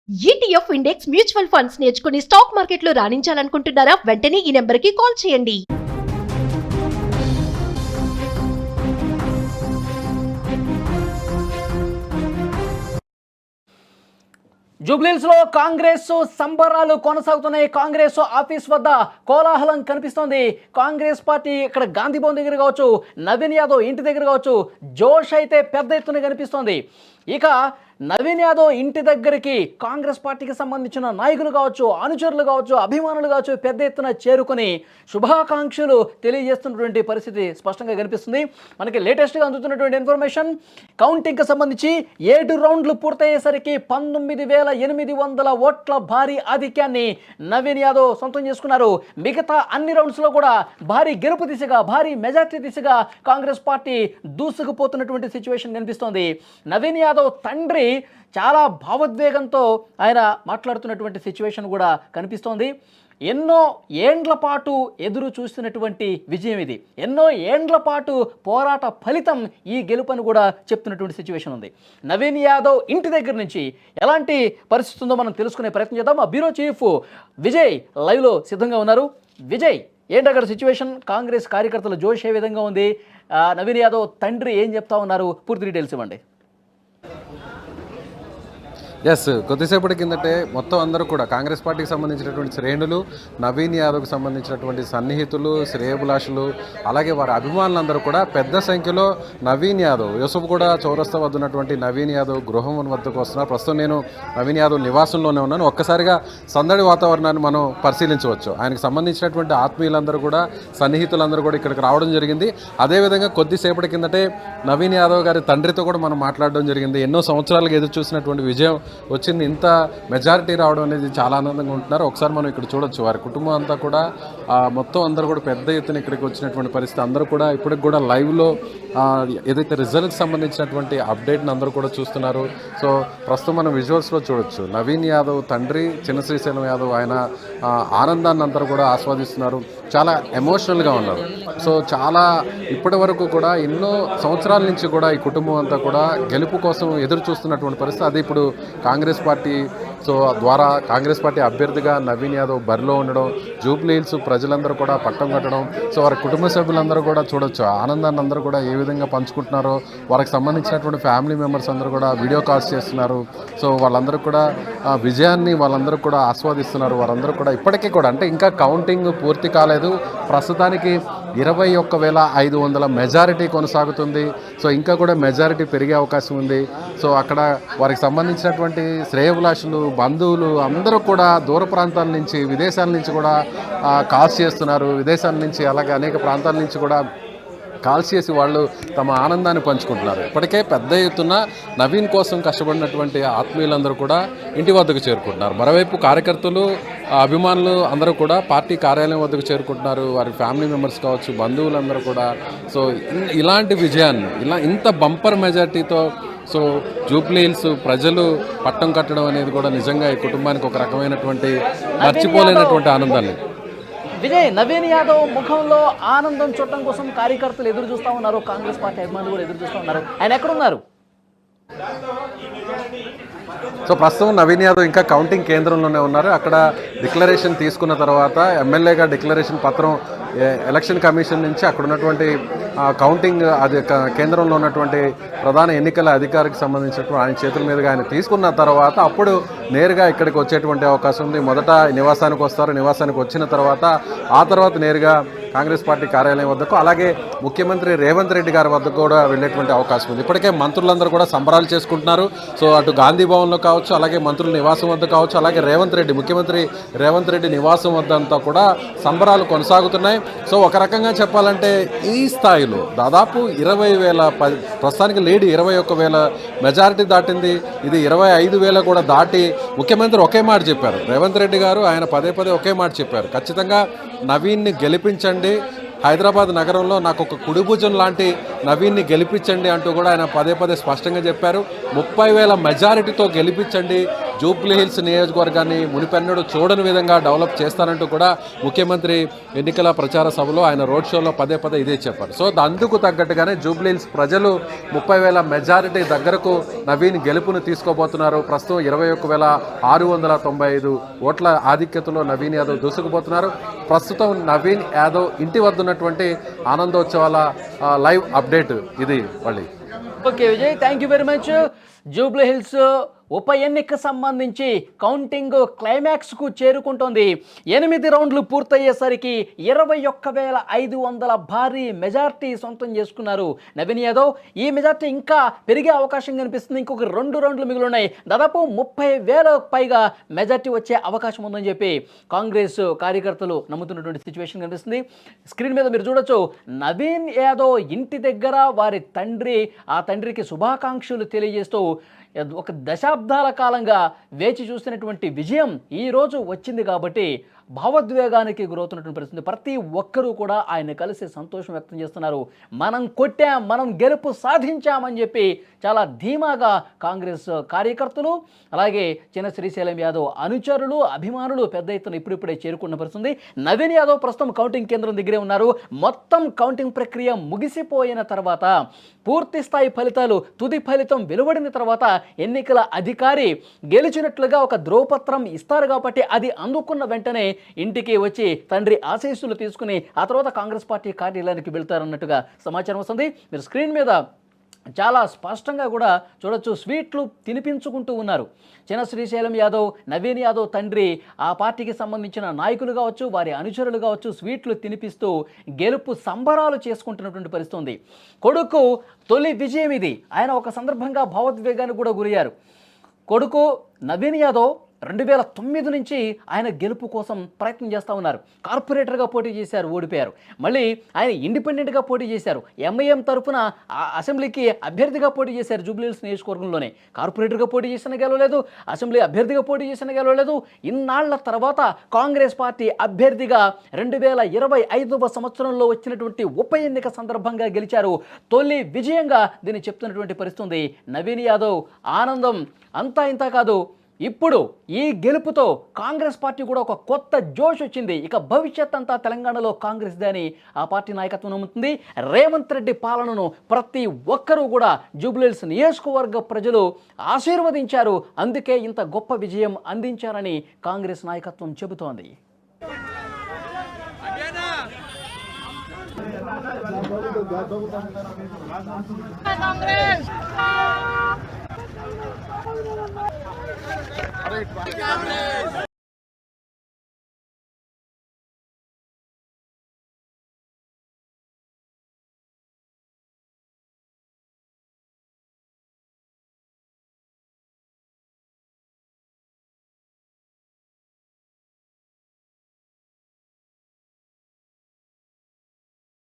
ETF index mutual funds నేర్చుకుని stock మార్కెట్లో రాణించాలనుకుంటున్నారా? వెంటనే ఈ నెంబర్కి కాల్ చేయండి. జూబ్లీహిల్స్లో కాంగ్రెస్ సంబరాలు కొనసాగుతున్నాయి. కాంగ్రెస్ ఆఫీస్ వద్ద కోలాహలం కనిపిస్తోంది. కాంగ్రెస్ పార్టీ ఇక్కడ గాంధీ భవన్ దగ్గర కావచ్చు, నవీన్ యాదవ్ ఇంటి దగ్గర కావచ్చు, జోష్ అయితే పెద్ద ఎత్తున కనిపిస్తోంది. ఇక నవీన్ యాదవ్ ఇంటి దగ్గరికి కాంగ్రెస్ పార్టీకి సంబంధించిన నాయకులు కావచ్చు, అనుచరులు కావచ్చు, అభిమానులు కావచ్చు పెద్ద ఎత్తున చేరుకొని శుభాకాంక్షలు తెలియజేస్తున్నటువంటి పరిస్థితి స్పష్టంగా కనిపిస్తుంది. మనకి లేటెస్ట్గా అందుతున్నటువంటి ఇన్ఫర్మేషన్, కౌంటింగ్కి సంబంధించి 7 రౌండ్లు పూర్తయ్యేసరికి 19,800 ఓట్ల భారీ ఆధిక్యాన్ని నవీన్ యాదవ్ సొంతం చేసుకున్నారు. మిగతా అన్ని రౌండ్స్లో కూడా భారీ గెలుపు దిశగా, భారీ మెజార్టీ దిశగా కాంగ్రెస్ పార్టీ దూసుకుపోతున్నటువంటి సిచ్యువేషన్ కనిపిస్తోంది. నవీన్ యాదవ్ తండ్రి చాలా భావోద్వేగంతో ఆయన మాట్లాడుతున్నటువంటి సిచ్యువేషన్ కూడా కనిపిస్తోంది. ఎన్నో ఏండ్ల పాటు ఎదురు చూస్తున్నటువంటి విజయం ఇది. ఎన్నో ఏండ్ల పాటు పోరాట ఫలితం ఈ గెలుపని కూడా చెప్తున్నటువంటి సిచ్యువేషన్ ఉంది. నవీన్ యాదవ్ ఇంటి దగ్గర నుంచి ఎలాంటి పరిస్థితి ఉందో మనం తెలుసుకునే ప్రయత్నం చేద్దాం. ఆ బ్యూరో చీఫ్ విజయ్ లైవ్లో సిద్ధంగా ఉన్నారు. విజయ్, ఏంటి అక్కడ సిచ్యువేషన్? కాంగ్రెస్ కార్యకర్తల జోష్ ఏ విధంగా ఉంది? నవీన్ యాదవ్ తండ్రి ఏం చెప్తా ఉన్నారు? పూర్తి డీటెయిల్స్ ఇవ్వండి. కొద్దిసేపటి కిందటే మొత్తం అందరూ కూడా కాంగ్రెస్ పార్టీకి సంబంధించినటువంటి శ్రేణులు, నవీన్ యాదవ్కి సంబంధించినటువంటి సన్నిహితులు, శ్రేయభిలాషులు, అలాగే వారి అభిమానులందరూ కూడా పెద్ద సంఖ్యలో నవీన్ యాదవ్ యూసుఫ్ కూడా చౌరస్తా వద్ద ఉన్నటువంటి నవీన్ యాదవ్ గృహం వద్దకు వస్తున్నారు. ప్రస్తుతం నేను నవీన్ యాదవ్ నివాసంలోనే ఉన్నాను. ఒక్కసారిగా సందడి వాతావరణాన్ని మనం పరిశీలించవచ్చు. ఆయనకు సంబంధించినటువంటి ఆత్మీయులందరూ కూడా, సన్నిహితులందరూ కూడా ఇక్కడికి రావడం జరిగింది. అదేవిధంగా కొద్దిసేపటి కిందటే నవీన్ యాదవ్ గారి తండ్రితో కూడా మనం మాట్లాడడం జరిగింది. ఎన్నో సంవత్సరాలుగా ఎదురు చూసినటువంటి విజయం వచ్చింది. ఇంత మెజారిటీ రావడం అనేది చాలా ఆనందంగా ఉంటున్నారు. ఒకసారి మనం ఇక్కడ చూడొచ్చు, వారి కుటుంబం అంతా కూడా మొత్తం అందరూ కూడా పెద్ద ఎత్తున ఇక్కడికి వచ్చినటువంటి పరిస్థితి. అందరూ కూడా ఇప్పటికి కూడా లైవ్లో ఏదైతే రిజల్ట్కి సంబంధించినటువంటి అప్డేట్ని అందరూ కూడా చూస్తున్నారు. సో ప్రస్తుతం మనం విజువల్స్లో చూడొచ్చు, నవీన్ యాదవ్ తండ్రి చిన్న శ్రీశైలం యాదవ్ ఆయన ఆనందాన్ని అందరూ కూడా ఆస్వాదిస్తున్నారు. చాలా ఎమోషనల్గా ఉన్నారు. సో చాలా ఇప్పటి వరకు కూడా ఎన్నో సంవత్సరాల నుంచి కూడా ఈ కుటుంబం అంతా కూడా గెలుపు కోసం ఎదురు చూస్తున్నటువంటి పరిస్థితి. అది ఇప్పుడు కాంగ్రెస్ పార్టీ ద్వారా కాంగ్రెస్ పార్టీ అభ్యర్థిగా నవీన్ యాదవ్ బరిలో ఉండడం, జూబ్లీహిల్స్ ప్రజలందరూ కూడా పట్టం కట్టడం, సో వారి కుటుంబ సభ్యులందరూ కూడా చూడొచ్చు ఆనందాన్ని అందరూ కూడా ఏ విధంగా పంచుకుంటున్నారో. వారికి సంబంధించినటువంటి ఫ్యామిలీ మెంబర్స్ అందరూ కూడా వీడియో కాల్స్ చేస్తున్నారు. సో వాళ్ళందరూ కూడా విజయాన్ని వాళ్ళందరూ కూడా ఆస్వాదిస్తున్నారు. వారందరూ కూడా ఇప్పటికీ కూడా, అంటే ఇంకా కౌంటింగ్ పూర్తి కాలేదు, ప్రస్తుతానికి 21,500 మెజారిటీ కొనసాగుతుంది. సో ఇంకా కూడా మెజారిటీ పెరిగే అవకాశం ఉంది. సో అక్కడ వారికి సంబంధించినటువంటి శ్రేయభిలాషులు, బంధువులు అందరూ కూడా దూర ప్రాంతాల నుంచి, విదేశాల నుంచి కూడా కాల్స్ చేస్తున్నారు. విదేశాల నుంచి అలాగే అనేక ప్రాంతాల నుంచి కూడా కాల్స్ చేసి వాళ్ళు తమ ఆనందాన్ని పంచుకుంటున్నారు. ఇప్పటికే పెద్ద ఎత్తున నవీన్ కోసం కష్టపడినటువంటి ఆత్మీయులందరూ కూడా ఇంటి వద్దకు చేరుకుంటున్నారు. మరోవైపు కార్యకర్తలు, అభిమానులు అందరూ కూడా పార్టీ కార్యాలయం వద్దకు చేరుకుంటున్నారు. వారి ఫ్యామిలీ మెంబర్స్ కావచ్చు, బంధువులందరూ కూడా. సో ఇలాంటి విజయాన్ని, ఇంత బంపర్ మెజార్టీతో సో జూబ్లీహిల్స్ ప్రజలు పట్టం కట్టడం అనేది కూడా నిజంగా ఈ కుటుంబానికి ఒక రకమైనటువంటి మర్చిపోలేనటువంటి ఆనందాన్ని. విజయ్, నవీన్ యాదవ్ ముఖంలో ఆనందం చూడటం కోసం కార్యకర్తలు ఎదురు చూస్తూ ఉన్నారు, కాంగ్రెస్ పార్టీ అభిమానులు కూడా ఎదురు చూస్తూ ఉన్నారు. ఆయన ఎక్కడున్నారు? సో ప్రస్తుతం నవీన్ యాదవ్ ఇంకా కౌంటింగ్ కేంద్రంలోనే ఉన్నారు. అక్కడ డిక్లరేషన్ తీసుకున్న తర్వాత ఎమ్మెల్యేగా డిక్లరేషన్ పత్రం ఎలక్షన్ కమిషన్ నుంచి అక్కడ ఉన్నటువంటి కౌంటింగ్ కేంద్రంలో ఉన్నటువంటి ప్రధాన ఎన్నికల అధికారికి సంబంధించినటువంటి ఆయన చేతుల మీదుగా ఆయన తీసుకున్న తర్వాత అప్పుడు నేరుగా ఇక్కడికి వచ్చేటువంటి అవకాశం ఉంది. మొదట నివాసానికి వస్తారు, నివాసానికి వచ్చిన తర్వాత ఆ తర్వాత నేరుగా కాంగ్రెస్ పార్టీ కార్యాలయం వద్దకు, అలాగే ముఖ్యమంత్రి రేవంత్ రెడ్డి గారి వద్దకు కూడా వెళ్ళేటువంటి అవకాశం ఉంది. ఇప్పటికే మంత్రులందరూ కూడా సంబరాలు చేసుకుంటున్నారు. సో అటు గాంధీ భవన్లో కావచ్చు, అలాగే మంత్రుల నివాసం వద్ద కావచ్చు, అలాగే ముఖ్యమంత్రి రేవంత్ రెడ్డి నివాసం వద్ద అంతా కూడా సంబరాలు కొనసాగుతున్నాయి. సో ఒక రకంగా చెప్పాలంటే ఈ స్థాయిలో దాదాపు 20,000, ప్రస్తుతానికి లీడ్ 21,000 మెజారిటీ దాటింది. ఇది 25,000 కూడా దాటి ముఖ్యమంత్రి ఒకే మాట చెప్పారు. రేవంత్ రెడ్డి గారు ఆయన పదే ఒకే మాట చెప్పారు, ఖచ్చితంగా నవీన్ని గెలిపించండి, హైదరాబాద్ నగరంలో నాకు ఒక కుడిభుజం లాంటి నవీన్ని గెలిపించండి అంటూ కూడా ఆయన పదే స్పష్టంగా చెప్పారు. 30,000 మెజారిటీతో గెలిపించండి, జూబ్లీ హిల్స్ నియోజకవర్గాన్ని మునిపెన్నడు చూడని విధంగా డెవలప్ చేస్తానంటూ కూడా ముఖ్యమంత్రి ఎన్నికల ప్రచార సభలో ఆయన రోడ్ షోలో పదే ఇదే చెప్పారు. సో అందుకు తగ్గట్టుగానే జూబ్లీ హిల్స్ ప్రజలు 30,000 మెజారిటీ దగ్గరకు నవీన్ గెలుపును తీసుకోబోతున్నారు. ప్రస్తుతం 21,695 ఓట్ల ఆధిక్యతలో నవీన్ యాదవ్ దూసుకుపోతున్నారు. ప్రస్తుతం నవీన్ యాదవ్ ఇంటి వద్ద ఉన్నటువంటి ఆనందోత్సవాల లైవ్ అప్డేట్ ఇది మళ్ళీ. Okay Vijay, thank you very much. Jubilee hills ఉప ఎన్నిక సంబంధించి కౌంటింగ్ క్లైమాక్స్కు చేరుకుంటోంది. 8 రౌండ్లు పూర్తయ్యేసరికి 21,500 భారీ మెజార్టీ సొంతం చేసుకున్నారు నవీన్ యాదవ్. ఈ మెజార్టీ ఇంకా పెరిగే అవకాశం కనిపిస్తుంది. ఇంకొక 2 రౌండ్లు మిగిలిన్నాయి. దాదాపు 30,000 పైగా మెజార్టీ వచ్చే అవకాశం ఉందని చెప్పి కాంగ్రెస్ కార్యకర్తలు నమ్ముతున్నటువంటి సిచ్యువేషన్ కనిపిస్తుంది. స్క్రీన్ మీద మీరు చూడొచ్చు, నవీన్ యాదవ్ ఇంటి దగ్గర వారి తండ్రి, ఆ తండ్రికి శుభాకాంక్షలు తెలియజేస్తూ ఒక దశాబ్దాల కాలంగా వేచి చూసినటువంటి విజయం ఈరోజు వచ్చింది కాబట్టి భావోద్వేగానికి గురవుతున్నటువంటి పరిస్థితి. ప్రతి ఒక్కరూ కూడా ఆయన కలిసి సంతోషం వ్యక్తం చేస్తున్నారు. మనం కొట్టాం, మనం గెలుపు సాధించామని చెప్పి చాలా ధీమాగా కాంగ్రెస్ కార్యకర్తలు, అలాగే చిన్న శ్రీశైలం యాదవ్ అనుచరులు, అభిమానులు పెద్ద ఎత్తున ఇప్పుడిప్పుడే చేరుకున్న పరిస్థితి. నవీన్ యాదవ్ ప్రస్తుతం కౌంటింగ్ కేంద్రం దగ్గరే ఉన్నారు. మొత్తం కౌంటింగ్ ప్రక్రియ ముగిసిపోయిన తర్వాత, పూర్తి స్థాయి ఫలితాలు, తుది ఫలితం వెలువడిన తర్వాత ఎన్నికల అధికారి గెలిచినట్లుగా ఒక ధ్రువపత్రం ఇస్తారు కాబట్టి అది అందుకున్న వెంటనే ఇంటికి వచ్చి తండ్రి ఆశీస్సులు తీసుకుని ఆ తర్వాత కాంగ్రెస్ పార్టీ కార్యాలయానికి వెళ్తారన్నట్టుగా సమాచారం వస్తుంది. మీరు స్క్రీన్ మీద చాలా స్పష్టంగా కూడా చూడొచ్చు, స్వీట్లు తినిపించుకుంటూ ఉన్నారు. చిన్న శ్రీశైలం యాదవ్, నవీన్ యాదవ్ తండ్రి, ఆ పార్టీకి సంబంధించిన నాయకులు కావచ్చు, వారి అనుచరులు కావచ్చు, స్వీట్లు తినిపిస్తూ గెలుపు సంబరాలు చేసుకుంటున్నటువంటి పరిస్థితి ఉంది. కొడుకు తొలి విజయం ఇది. ఆయన ఒక సందర్భంగా భావోద్వేగానికి కూడా గురయ్యారు. కొడుకు నవీన్ యాదవ్ 2009 నుంచి ఆయన గెలుపు కోసం ప్రయత్నం చేస్తూ ఉన్నారు. కార్పొరేటర్గా పోటీ చేశారు, ఓడిపోయారు. మళ్ళీ ఆయన ఇండిపెండెంట్గా పోటీ చేశారు. ఎంఐఎం తరఫున అసెంబ్లీకి అభ్యర్థిగా పోటీ చేశారు. జూబ్లీ హిల్స్ నియోజకవర్గంలోనే కార్పొరేటర్గా పోటీ చేసిన గెలవలేదు, అసెంబ్లీ అభ్యర్థిగా పోటీ చేసిన గెలవలేదు. ఇన్నాళ్ల తర్వాత కాంగ్రెస్ పార్టీ అభ్యర్థిగా 2025వ సంవత్సరంలో వచ్చినటువంటి ఉప ఎన్నిక సందర్భంగా గెలిచారు. తొలి విజయంగా దీన్ని చెప్తున్నటువంటి పరిస్థితి ఉంది. నవీన్ యాదవ్ ఆనందం అంతా ఇంత కాదు. ఇప్పుడు ఈ గెలుపుతో కాంగ్రెస్ పార్టీ కూడా ఒక కొత్త జోష్ వచ్చింది. ఇక భవిష్యత్ అంతా తెలంగాణలో కాంగ్రెస్ దాని ఆ పార్టీ నాయకత్వం నమ్ముతుంది. రేవంత్ రెడ్డి పాలనను ప్రతి ఒక్కరూ కూడా జూబ్లీ హిల్స్ నియోజకవర్గ ప్రజలు ఆశీర్వదించారు. అందుకే ఇంత గొప్ప విజయం అందించారని కాంగ్రెస్ నాయకత్వం చెబుతోంది. కాంగ్రెస్